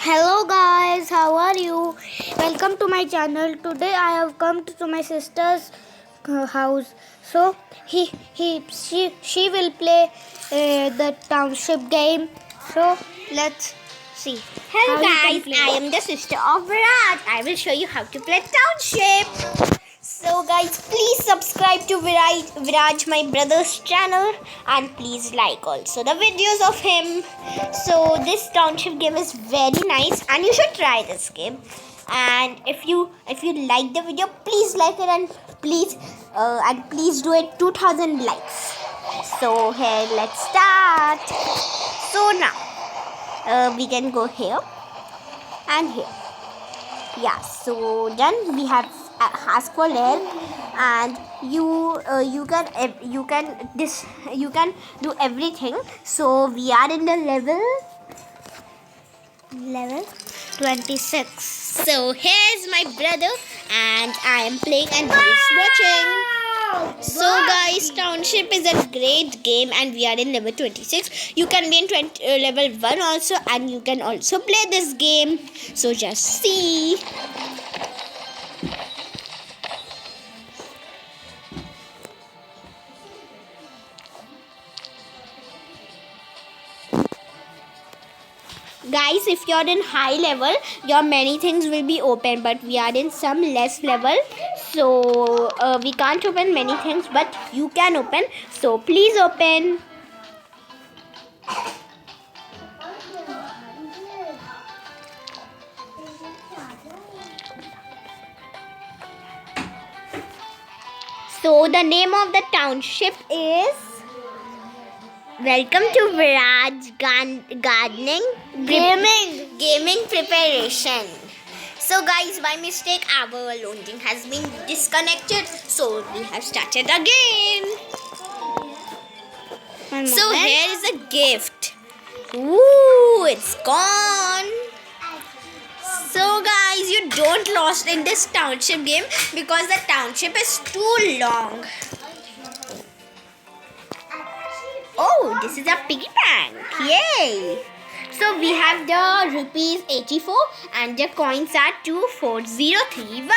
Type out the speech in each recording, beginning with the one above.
Hello guys, how are you? Welcome to my channel. Today I have come to my sister's house. So she will play the township game. So let's see. Hello how you can guys, play. I am the sister of Viraj. I will show you how to play Township. So guys, please subscribe to Viraj, my brother's channel, and please like also the videos of him. So this Township game is very nice and you should try this game. And if you like the video, please like it and please do it 2000 likes. So here, let's start. So now we can go here and here. Yeah, so then we have ask for help, and you can do everything. So we are in the level 26. So here's my brother and I am playing and he is watching. So guys, Township is a great game and we are in level 26. You can be in level 1 also, and you can also play this game. So just see. Guys, if you're in high level, your many things will be open, but we are in some less level, so we can't open many things, but you can open. So please open. So the name of the township is Welcome to Viraj Gardening Gaming Preparation. So guys, by mistake our loading has been disconnected, so we have started again. So here is a gift. Ooh, it's gone. So guys, you don't lost in this township game because the township is too long. Oh, this is a piggy bank. Yay! So we have the rupees 84 and the coins are 24031.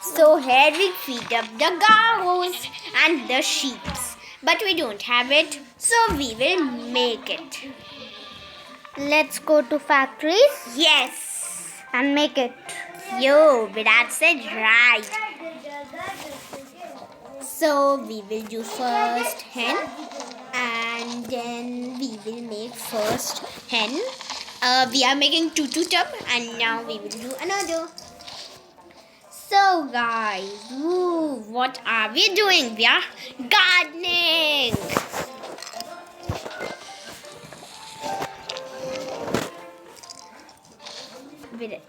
So here we feed up the cows and the sheep. But we don't have it, so we will make it. Let's go to factories Yes. and make it. Yo, Virat said right. So we will do first hen and then we will make first hen. We are making two tub and now we will do another. So guys, what are we doing? We are gardening.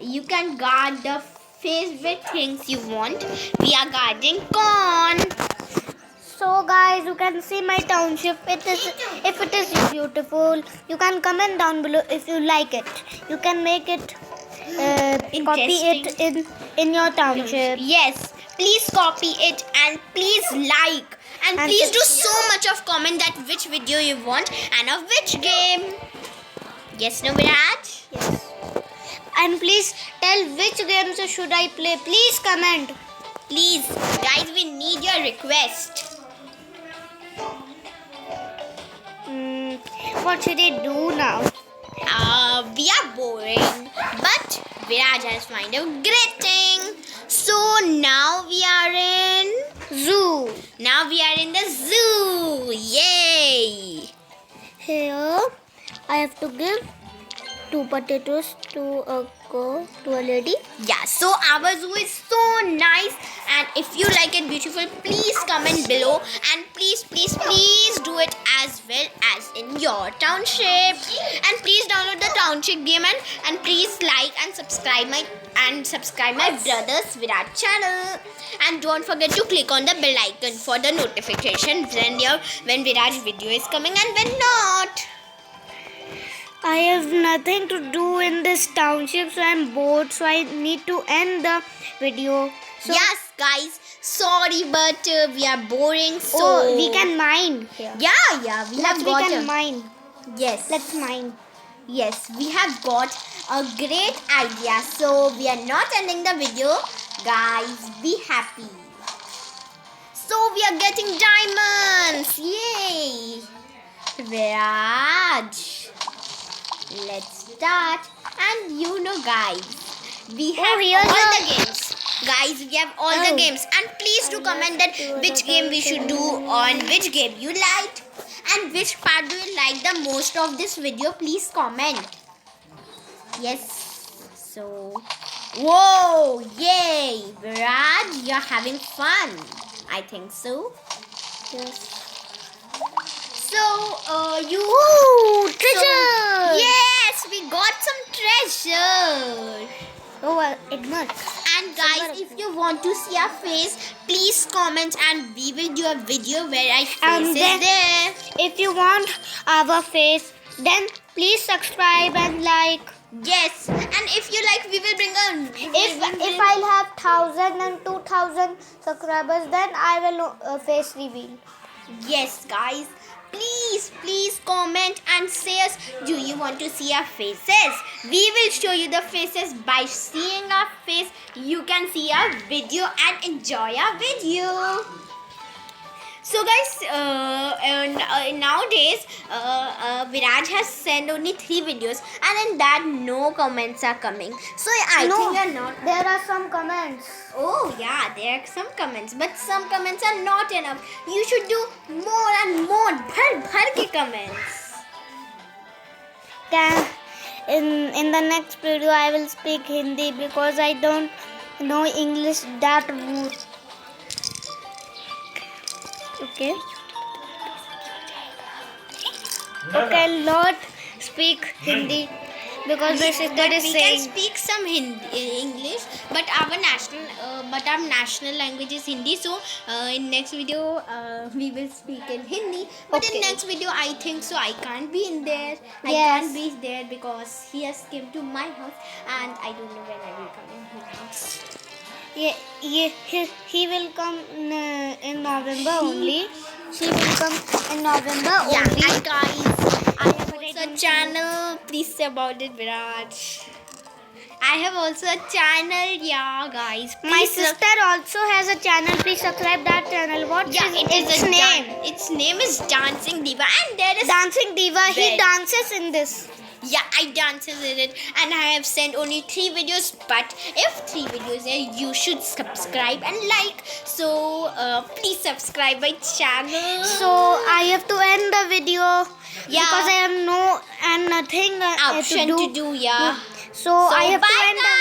You can guard the favorite things you want. We are guarding corn. So guys, you can see my township. If it is beautiful, you can comment down below if you like it. You can make it, copy it in your township. Yes, please copy it and please like and please do so much of comment that which video you want and of which game. Yes, no, Viraj? Yes. And please tell which games should I play. Please comment. Please, guys, we need your request. What should I do now? We are boring, but Viraj has found a great thing. So now we are in Zoo. Now we are in the zoo. Yay! Here, I have to give 2 potatoes to a lady. Yeah, so our zoo is so nice, and if you like it beautiful, please comment below and please do it as well as in your township, and please download the township game and please like and subscribe my brother's Virat channel, and don't forget to click on the bell icon for the notification when Virat's video is coming and when not. I have nothing to do in this township, so I'm bored. So I need to end the video. So Yes, guys. Sorry, but we are boring. So we can mine here. Yeah, we have got We can a- mine. Yes. Let's mine. Yes, we have got a great idea. So we are not ending the video. Guys, be happy. So we are getting diamonds. Yay! Viraj. Let's start. And you know, guys, we have here's all a- the games. Guys, we have all the games. And please do comment that which game we should do on which game you liked. And which part do you like the most of this video? Please comment. Yes. So, whoa, yay, Viraj, you're having fun. I think so. Yes. So, you. Ooh, So, treasure! yes, we got some treasure. Oh, ignore. And guys, if you want to see our face, please comment and we will do a video where our face And is then- there. If you want our face, then please subscribe and like. Yes, and if you like, we will bring a. If I'll have 1,000 and 2,000 subscribers, then I will face reveal. Yes, guys. Please comment and say us, do you want to see our faces? We will show you the faces. By seeing our face, you can see our video and enjoy our video. So guys, nowadays Viraj has sent only 3 videos, and in that no comments are coming. So I think you're not. There are some comments. Oh yeah, there are some comments, but some comments are not enough. You should do more and more. Bhar ke comments. In the next video, I will speak Hindi because I don't know English that much. Okay. Okay, I'll not speak Hindi because my sister But is we saying. can speak some English, but our national language is Hindi. So in next video we will speak in Hindi. But in Okay. next video I think so I can't be in there. I Yes. can't be there because he has came to my house and I don't know when I will come in his house. He will come in November only. She will come in November Yeah, only. and guys, I have But I also a don't channel. Please say about it, Viraj. I have also a channel, yeah, guys. My Please sister also has a channel. Please subscribe that channel. What Yeah, is it is its a name? Its name is Dancing Diva, and there is Dancing Diva. He Very- dances in this. yeah, I dances in it, and I have sent only 3 videos. But if 3 videos there, you should subscribe and like. So please subscribe my channel. So I have to end the video. Yeah. Because I have no and nothing option to to do. do, yeah. So I have to bye end the